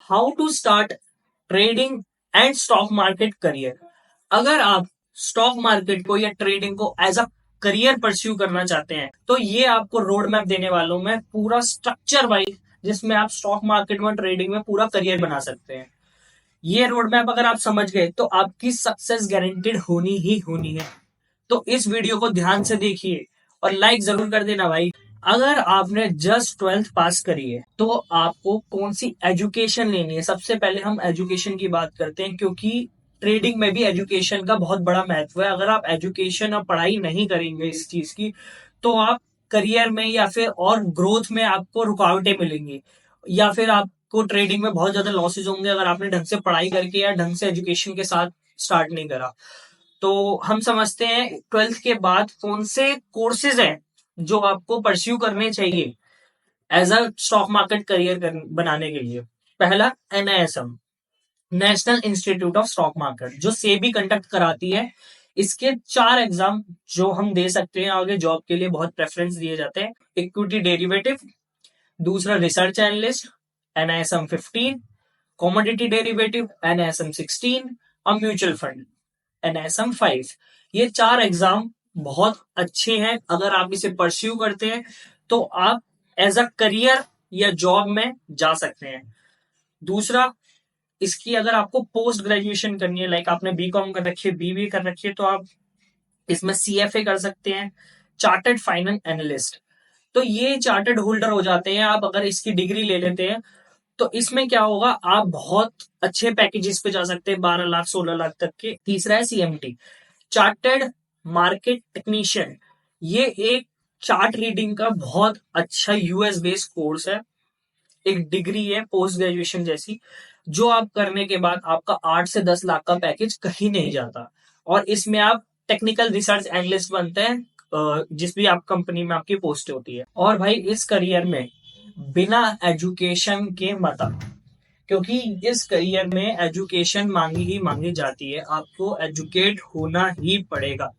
How to start trading and stock market career. अगर आप stock market को या ट्रेडिंग को एज अ करियर परस्यू करना चाहते हैं तो ये आपको रोड मैप देने वालों में पूरा स्ट्रक्चर वाइज, जिसमें आप स्टॉक मार्केट में ट्रेडिंग में पूरा करियर बना सकते हैं। ये रोड मैप अगर आप समझ गए तो आपकी सक्सेस गारंटेड होनी ही होनी है। तो इस वीडियो को ध्यान से देखिए और लाइक जरूर कर देना भाई। अगर आपने जस्ट 12th पास करी है तो आपको कौन सी एजुकेशन लेनी है। सबसे पहले हम एजुकेशन की बात करते हैं, क्योंकि ट्रेडिंग में भी एजुकेशन का बहुत बड़ा महत्व है। अगर आप एजुकेशन और पढ़ाई नहीं करेंगे इस चीज की तो आप करियर में या फिर और ग्रोथ में आपको रुकावटें मिलेंगी, या फिर आपको ट्रेडिंग में बहुत ज्यादा लॉसेज होंगे अगर आपने ढंग से पढ़ाई करके या ढंग से एजुकेशन के साथ स्टार्ट नहीं करा। तो हम समझते हैं 12th के बाद कौन से कोर्सेज हैं जो आपको परस्यू करने चाहिए as a stock market career बनाने के लिए। पहला NISM, national institute of stock market, जो सेबी कंडक्ट कराती है। इसके 4 एग्जाम जो हम दे सकते हैं आगे जॉब के लिए, बहुत प्रेफरेंस दिए जाते हैं। इक्विटी डेरिवेटिव, दूसरा research analyst NISM 15, commodity derivative NISM 16 और म्यूचुअल फंड NISM 5। ये 4 एग्जाम बहुत अच्छे हैं। अगर आप इसे परस्यू करते हैं तो आप एज अ करियर या जॉब में जा सकते हैं। दूसरा, इसकी अगर आपको पोस्ट ग्रेजुएशन करनी है, लाइक आपने BCom कर रखी है, BBA कर रखी है, तो आप इसमें CFA कर सकते हैं, चार्टर्ड फाइनेंस एनालिस्ट। तो ये चार्टर्ड होल्डर हो जाते हैं आप अगर इसकी डिग्री ले लेते हैं। तो इसमें क्या होगा, आप बहुत अच्छे पैकेजेस पे जा सकते हैं, 12 लाख 16 लाख तक के। तीसरा है CMT, चार्टर्ड मार्केट टेक्नीशियन। ये एक चार्ट रीडिंग का बहुत अच्छा US बेस्ड कोर्स है, एक डिग्री है पोस्ट ग्रेजुएशन जैसी, जो आप करने के बाद आपका 8 से 10 लाख का पैकेज कहीं नहीं जाता। और इसमें आप टेक्निकल रिसर्च एनालिस्ट बनते हैं जिस भी आप कंपनी में आपकी पोस्ट होती है। और भाई इस करियर में बिना एजुकेशन के मत आओ, क्योंकि इस करियर में एजुकेशन मांगी ही मांगी जाती है। आपको एजुकेट होना ही पड़ेगा।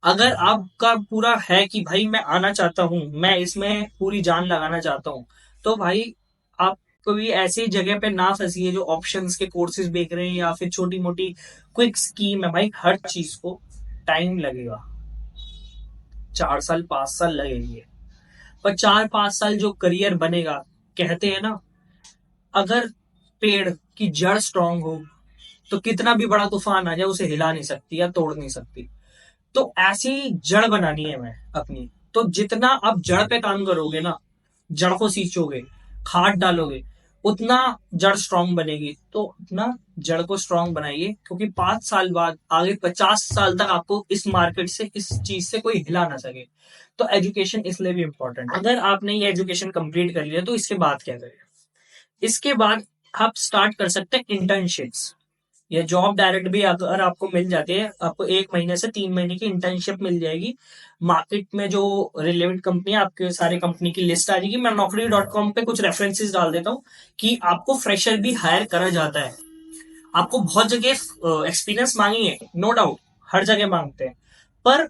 अगर आपका पूरा है कि भाई मैं आना चाहता हूं, मैं इसमें पूरी जान लगाना चाहता हूं, तो भाई आप कोई ऐसी जगह पे ना फंसिए जो ऑप्शंस के कोर्सेज बेच रहे हैं या फिर छोटी मोटी क्विक स्कीम है। भाई हर चीज को टाइम लगेगा, 4 साल 5 साल लगेंगे, पर 4-5 साल जो करियर बनेगा, कहते हैं ना, अगर पेड़ की जड़ स्ट्रांग हो तो कितना भी बड़ा तूफान आ जाए उसे हिला नहीं सकती या तोड़ नहीं सकती। तो ऐसी जड़ बनानी है मैं अपनी। तो जितना आप जड़ पे काम करोगे ना, जड़ को सींचोगे, खाद डालोगे, उतना जड़ स्ट्रांग बनेगी। तो उतना जड़ को स्ट्रांग बनाइए, क्योंकि 5 साल बाद आगे 50 साल तक आपको इस मार्केट से, इस चीज से कोई हिला ना सके। तो एजुकेशन इसलिए भी इंपॉर्टेंट है। अगर आपने ये एजुकेशन कंप्लीट कर लिया तो इसके बाद क्या करें। इसके बाद आप स्टार्ट कर सकते हैं इंटर्नशिप्स। ये जॉब डायरेक्ट भी अगर आपको मिल जाती है, आपको 1 महीने से 3 महीने की इंटर्नशिप मिल जाएगी। मार्केट में जो रिलेवेंट कंपनी है, आपके सारे कंपनी की लिस्ट आ जाएगी। मैं naukri.com पे कुछ रेफरेंसेस डाल देता हूँ कि आपको फ्रेशर भी हायर करा जाता है। आपको बहुत जगह एक्सपीरियंस मांगी है, नो डाउट, हर जगह मांगते हैं, पर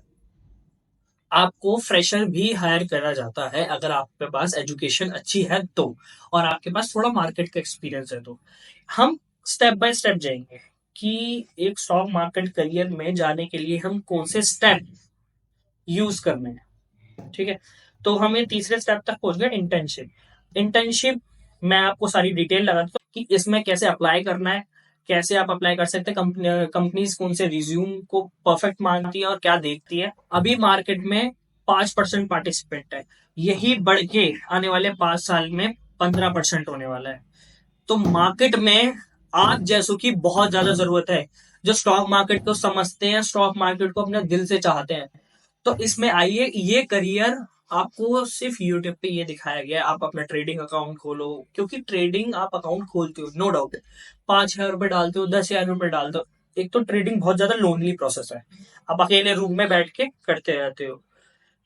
आपको फ्रेशर भी हायर करा जाता है अगर आपके पास एजुकेशन अच्छी है तो, और आपके पास थोड़ा मार्केट का एक्सपीरियंस है तो। हम स्टेप बाय स्टेप जाएंगे कि एक स्टॉक मार्केट करियर में जाने के लिए हम कौन से स्टेप यूज करने हैं। ठीक है, तो हमें तीसरे स्टेप तक पहुंच गए, इंटर्नशिप। इंटर्नशिप मैं आपको सारी डिटेल लगा दूं कि इसमें कैसे अप्लाई करना है, कैसे आप अप्लाई कर सकते हैं, कंपनीज कौन से रिज्यूम को परफेक्ट मानती है और क्या देखती है। अभी मार्केट में 5% पार्टिसिपेंट है, यही बढ़ के आने वाले 5 साल में 15% होने वाला है। तो मार्केट में आप जैसों की बहुत ज्यादा जरूरत है, जो स्टॉक मार्केट को समझते हैं, स्टॉक मार्केट को अपने दिल से चाहते हैं। तो इसमें आइए, ये करियर आपको सिर्फ यूट्यूब पे ये दिखाया गया है। आप अपना ट्रेडिंग अकाउंट खोलो, क्योंकि ट्रेडिंग आप अकाउंट खोलते हो, नो डाउट 5,000 रुपए डालते हो, 10,000 रुपए डालते हो। एक तो ट्रेडिंग बहुत ज्यादा लोनली प्रोसेस है, आप अकेले रूम में बैठ के करते रहते हो।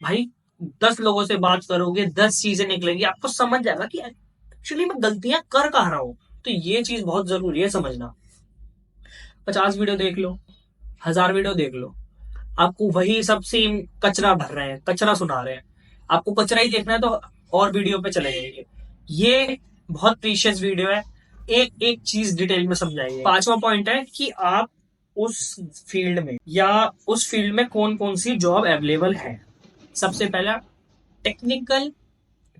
भाई 10 लोगों से बात करोगे, 10 चीजें निकलेंगी, आपको समझ जाएगा कि एक्चुअली मैं गलतियां कर कहाँ रहा हूं। तो ये चीज बहुत जरूरी है समझना। 50 वीडियो देख लो, 1000 वीडियो देख लो, आपको वही सब सेम कचरा भर रहे हैं, कचरा सुना रहे हैं। आपको कचरा ही देखना है तो और वीडियो पे चले जाइए। ये बहुत प्रीशियस वीडियो है, एक एक चीज डिटेल में समझाइए। पांचवा पॉइंट है कि आप उस फील्ड में या उस फील्ड में कौन कौन सी जॉब अवेलेबल है। सबसे पहला टेक्निकल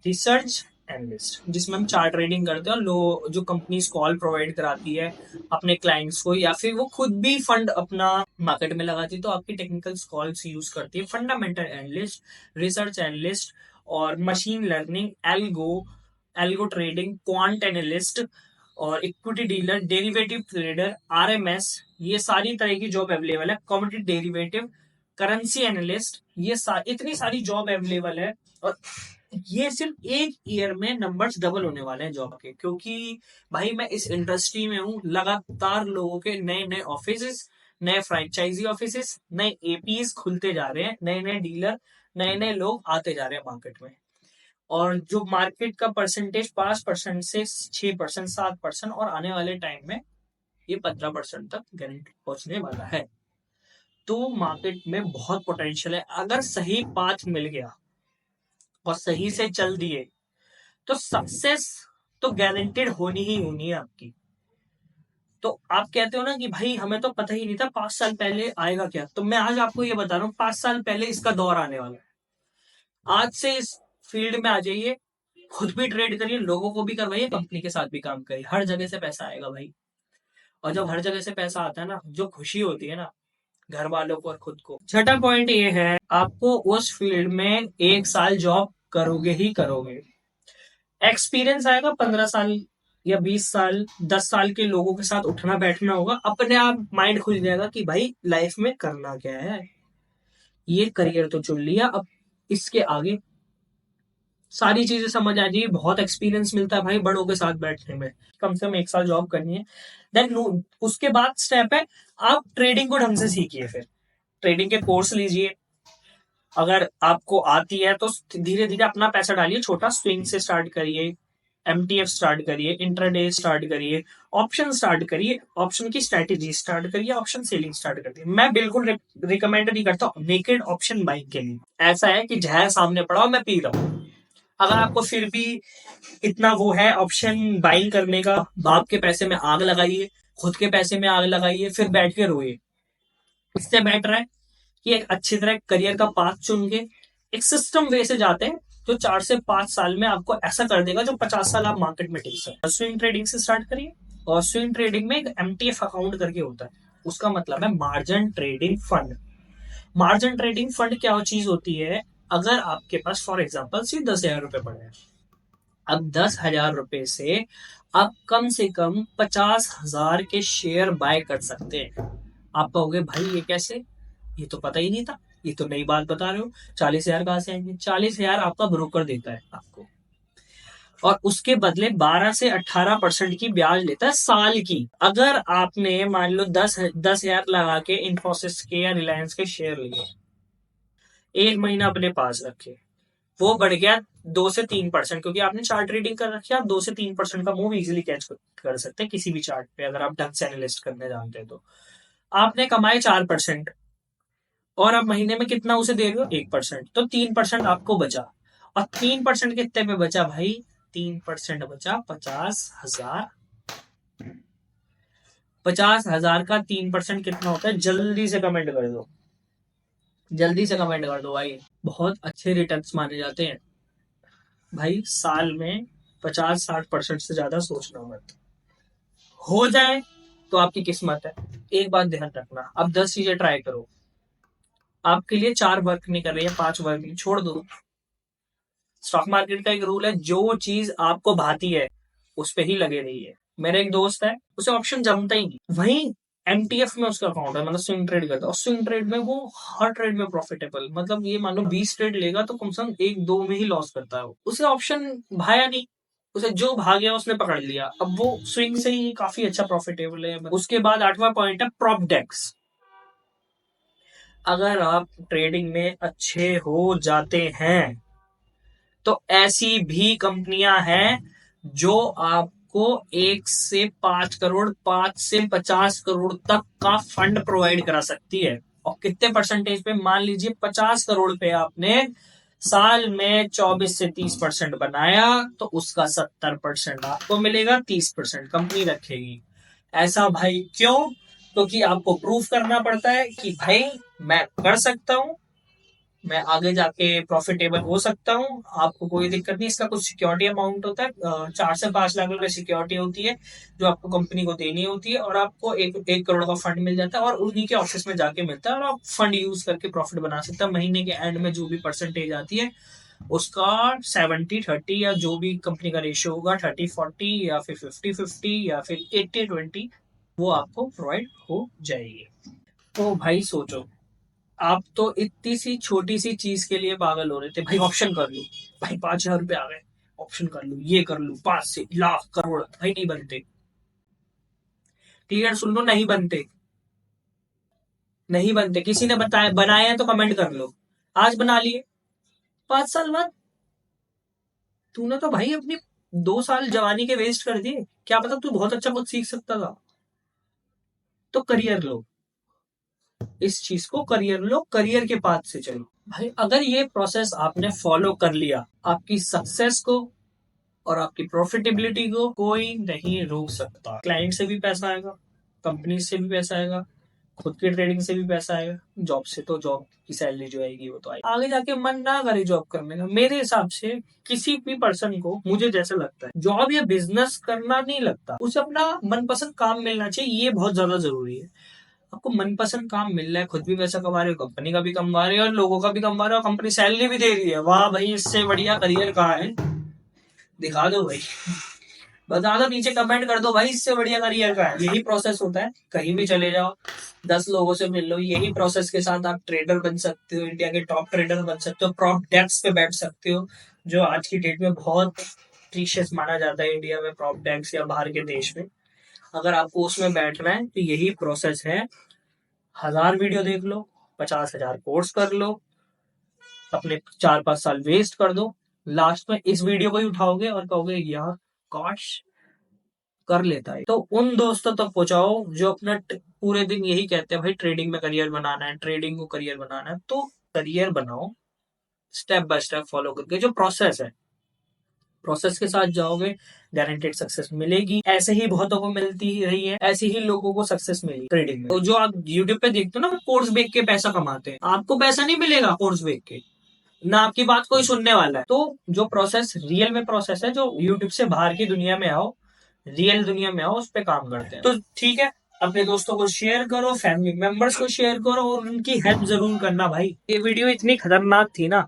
रिसर्च एनालिस्ट, जिसमें हम चार्ट ट्रेडिंग करते हैं और जो कंपनीज कॉल प्रोवाइड कराती है अपने क्लाइंट्स को, या फिर वो खुद भी फंड अपना मार्केट में लगाती है तो आपकी टेक्निकल कॉल्स यूज करती है। फंडामेंटल एनालिस्ट, रिसर्च एनालिस्ट और machine learning, algo algo trading, quant analyst और equity dealer, derivative trader, RMS, ये सारी तरह की जॉब अवेलेबल है। कमोडिटी डेरिवेटिव, करेंसी एनालिस्ट, ये इतनी सारी जॉब अवेलेबल है। और ये सिर्फ एक ईयर में नंबर्स डबल होने वाले हैं जॉब के, क्योंकि भाई मैं इस इंडस्ट्री में हूँ। लगातार लोगों के नए नए ऑफिस, नए फ्रेंचाइजी ऑफिस, नए एपीएस खुलते जा रहे हैं, नए नए डीलर, नए नए लोग आते जा रहे हैं मार्केट में। और जो मार्केट का परसेंटेज 5% से 6%, 7%, और आने वाले टाइम में ये 15% तक गारंटी पहुंचने वाला है। तो मार्केट में बहुत पोटेंशियल है। अगर सही पाथ मिल गया और सही से चल दिए तो सक्सेस तो गारंटेड होनी ही होनी है आपकी। तो आप कहते हो ना कि भाई हमें तो पता ही नहीं था 5 साल पहले आएगा क्या, तो मैं आज आपको ये बता रहा हूँ 5 साल पहले इसका दौर आने वाला है। आज से इस फील्ड में आ जाइए, खुद भी ट्रेड करिए, लोगों को भी करवाइए, कंपनी के साथ भी काम करिए, हर जगह से पैसा आएगा भाई। और जब हर जगह से पैसा आता है ना, जो खुशी होती है ना घर वालों को और खुद को। छठा पॉइंट ये है, आपको उस फील्ड में 1 साल जॉब करोगे ही करोगे। एक्सपीरियंस आएगा 15 साल या 20 साल, 10 साल के लोगों के साथ उठना बैठना होगा, अपने आप माइंड खुल जाएगा कि भाई लाइफ में करना क्या है। ये करियर तो चुन लिया, अब इसके आगे सारी चीजें समझ आ जाएगी। बहुत एक्सपीरियंस मिलता है भाई बड़ों के साथ बैठने में। कम से कम 1 साल जॉब करनी है। देन उसके बाद स्टेप है, आप ट्रेडिंग को ढंग से सीखिए। फिर ट्रेडिंग के कोर्स लीजिए। अगर आपको आती है तो धीरे धीरे अपना पैसा डालिए, छोटा स्विंग से स्टार्ट करिए, एमटीएफ स्टार्ट करिए, इंट्राडे स्टार्ट करिए, ऑप्शन स्टार्ट करिए, ऑप्शन की स्ट्रेटेजी स्टार्ट करिए, ऑप्शन सेलिंग स्टार्ट करिए। मैं बिल्कुल रिकमेंड नहीं करता नेकेड ऑप्शन बाइंग के लिए। ऐसा है कि जहर सामने पड़ा हो, मैं पी रहा हूँ। अगर आपको फिर भी इतना वो है ऑप्शन बाइंग करने का, बाप के पैसे में आग लगाइए, खुद के पैसे में आग लगाइए, फिर बैठ के रोइए। इससे बेटर है कि एक अच्छी तरह करियर का पाथ चुन के एक सिस्टम वे से जाते हैं जो 4 से 5 साल में आपको ऐसा कर देगा जो 50 साल आप मार्केट में टिक सकते। स्विंग ट्रेडिंग से स्टार्ट करिए। और स्विंग ट्रेडिंग में एक एमटीएफ अकाउंट करके होता है, उसका मतलब है margin trading fund. Margin trading fund क्या चीज होती है, अगर आपके पास फॉर एग्जाम्पल सिर्फ 10,000 रुपए पड़े हैं, अब 10,000 रुपए से आप कम से कम 50,000 के शेयर बाय कर सकते हैं। आप कहोगे भाई ये कैसे, ये तो पता ही नहीं था, ये तो नई बात बता रहे हो। 40,000 कहां से आएंगे? 40,000 आपका ब्रोकर देता है आपको, और उसके बदले 12 से 18% की ब्याज लेता है साल की। अगर आपने मान लो 10,000 लगा के इन्फोसिस के या रिलायंस के शेयर लिए, 1 महीना अपने पास रखे, वो बढ़ गया 2 से 3%, क्योंकि आपने चार्ट ट्रेडिंग कर रखी है, आप 2 से 3% का मूव इजिली कैच कर सकते हैं किसी भी चार्ट पे, अगर आप ढंग से एनालिस्ट करने जानते हैं तो। आपने कमाए 4%, और आप महीने में कितना उसे दे रहे हो? 1%, तो 3% आपको बचा। और 3% कितने पे बचा भाई? 3% बचा 50,000। 50,000 का 3% कितना होता है? जल्दी से कमेंट कर दो, जल्दी से कमेंट कर दो भाई। बहुत अच्छे रिटर्न्स माने जाते हैं भाई, साल में 50-60% से ज्यादा सोचना मत। हो जाए तो आपकी किस्मत है। एक बात ध्यान रखना, अब 10 चीजें ट्राई करो, आपके लिए 4 वर्क नहीं कर रही है, 5 वर्क नहीं, छोड़ दो। स्टॉक मार्केट का एक रूल है, जो चीज आपको भाती है उस पे ही लगे रहिए। मेरा एक दोस्त है, उसे ऑप्शन जमता ही नहीं, वही एमटीएफ में उसका अकाउंट है, मतलब स्विंग ट्रेड करता है, और स्विंग ट्रेड में वो हर ट्रेड में प्रॉफिटेबल, मतलब ये मान लो 20 ट्रेड लेगा तो कम से कम 1-2 में ही लॉस करता है। उसे ऑप्शन भाया नहीं, उसे जो भाग गया उसने पकड़ लिया, अब वो स्विंग से ही काफी अच्छा प्रॉफिटेबल है। उसके बाद 8वां पॉइंट है प्रॉप डेक्स। अगर आप ट्रेडिंग में अच्छे हो जाते हैं तो ऐसी भी कंपनियां हैं जो आपको 1 से 5 करोड़, 5 से 50 करोड़ तक का फंड प्रोवाइड करा सकती है। और कितने परसेंटेज पे? मान लीजिए 50 करोड़ पे आपने साल में 24 से 30% बनाया तो उसका 70% आपको मिलेगा, 30% कंपनी रखेगी। ऐसा भाई क्यों? क्योंकि आपको प्रूफ करना पड़ता है कि भाई मैं कर सकता हूँ, मैं आगे जाके प्रॉफिटेबल हो सकता हूँ, आपको कोई दिक्कत नहीं। इसका कुछ सिक्योरिटी अमाउंट होता है, 4 से 5 लाख रुपए सिक्योरिटी होती है जो आपको कंपनी को देनी होती है, और आपको 1 करोड़ का फंड मिल जाता है, और उन्हीं के ऑफिस में जाके मिलता है, और आप फंड यूज करके प्रॉफिट बना सकते हैं। महीने के एंड में जो भी परसेंटेज आती है उसका 70-30 या जो भी कंपनी का रेशियो होगा, 30-40 या फिर 50-50 या फिर 80-20, वो आपको प्रोवाइड हो जाएगी। तो भाई सोचो, आप तो इतनी सी छोटी सी चीज के लिए पागल हो रहे थे, भाई ऑप्शन कर लूं, भाई 5,000 रुपए आ गए, ऑप्शन कर लूं, ये कर लूं, 5 से लाख करोड़, भाई नहीं बनते। क्लियर सुन लो, नहीं बनते, नहीं बनते। किसी ने बताया बनाए हैं तो कमेंट कर लो, आज बना लिए, 5 साल बाद तूने तो भाई अपनी 2 साल जवानी के वेस्ट कर दिए, क्या पता तू बहुत अच्छा कुछ सीख सकता था। तो करियर लो, इस चीज को करियर लो, करियर के पाथ से चलो भाई। अगर ये प्रोसेस आपने फॉलो कर लिया, आपकी सक्सेस को और आपकी प्रॉफिटेबिलिटी को कोई नहीं रोक सकता। क्लाइंट से भी पैसा आएगा, कंपनी से भी पैसा आएगा, खुद की ट्रेडिंग से भी पैसा आएगा, जॉब से तो जॉब की सैलरी जो आएगी वो तो आएगी। आगे जाके मन ना करे जॉब करने का, मेरे हिसाब से किसी भी पर्सन को, मुझे जैसा लगता है, जॉब या बिजनेस करना नहीं लगता, उसे अपना मनपसंद काम मिलना चाहिए, ये बहुत ज्यादा जरूरी है। आपको मनपसंद काम मिल रहा है, खुद भी पैसा कमा रहे हो, कंपनी का भी कमा रहे हो, और लोगों का भी कमा रहे हो, कंपनी सैलरी भी दे रही है, वाह भाई, इससे बढ़िया करियर कहाँ है? दिखा दो भाई, बता दो, नीचे कमेंट कर दो भाई, इससे बढ़िया करियर का है। यही प्रोसेस होता है, कहीं भी चले जाओ, 10 लोगों से मिल लो, यही प्रोसेस के साथ आप ट्रेडर बन सकते हो, इंडिया के टॉप ट्रेडर बन सकते हो, प्रॉप डेस्क पे बैठ सकते हो, जो आज की डेट में बहुत प्रीशियस माना जाता है इंडिया में, प्रॉप डेस्क या बाहर के देश में। अगर आपको उसमें बैठना है तो यही प्रोसेस है। 1000 वीडियो देख लो, 50,000 कोर्स कर लो, अपने 4-5 साल वेस्ट कर दो, लास्ट में इस वीडियो को ही उठाओगे और कहोगे यार काश कर लेता है। तो उन दोस्तों तक पहुंचाओ जो अपना पूरे दिन यही कहते हैं भाई ट्रेडिंग में करियर बनाना है, ट्रेडिंग को करियर बनाना है। तो करियर बनाओ, स्टेप बाय स्टेप फॉलो करके, जो प्रोसेस है, प्रोसेस के साथ जाओगे, गारंटेड सक्सेस मिलेगी। ऐसे ही बहुतों को मिलती ही रही है, ऐसे ही लोगों को सक्सेस मिली ट्रेडिंग में। तो जो आप यूट्यूब पे देखते हो ना, कोर्स बेच के पैसा कमाते हैं, आपको पैसा नहीं मिलेगा कोर्स बेच के, ना आपकी बात कोई सुनने वाला है। तो जो प्रोसेस रियल में प्रोसेस है, जो यूट्यूब से बाहर की दुनिया में आओ, रियल दुनिया में आओ, उस पर काम करते हैं। तो ठीक है, अपने दोस्तों को शेयर करो, फैमिली मेंबर्स को शेयर करो, और उनकी हेल्प जरूर करना भाई। ये वीडियो इतनी खतरनाक थी ना,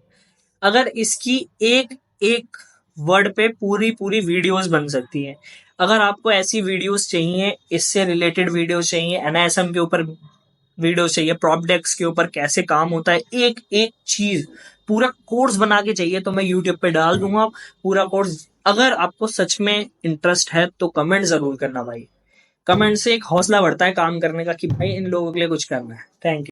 अगर इसकी एक एक वर्ड पे पूरी पूरी वीडियोस बन सकती हैं। अगर आपको ऐसी वीडियोस चाहिए, इससे रिलेटेड वीडियोस चाहिए, एनएसएम के ऊपर वीडियो चाहिए, प्रॉपडेक्स के ऊपर कैसे काम होता है, एक एक चीज पूरा कोर्स बना के चाहिए, तो मैं यूट्यूब पे डाल दूंगा पूरा कोर्स। अगर आपको सच में इंटरेस्ट है तो कमेंट जरूर करना भाई, कमेंट से एक हौसला बढ़ता है काम करने का कि भाई इन लोगों के लिए कुछ करना है। Thank you.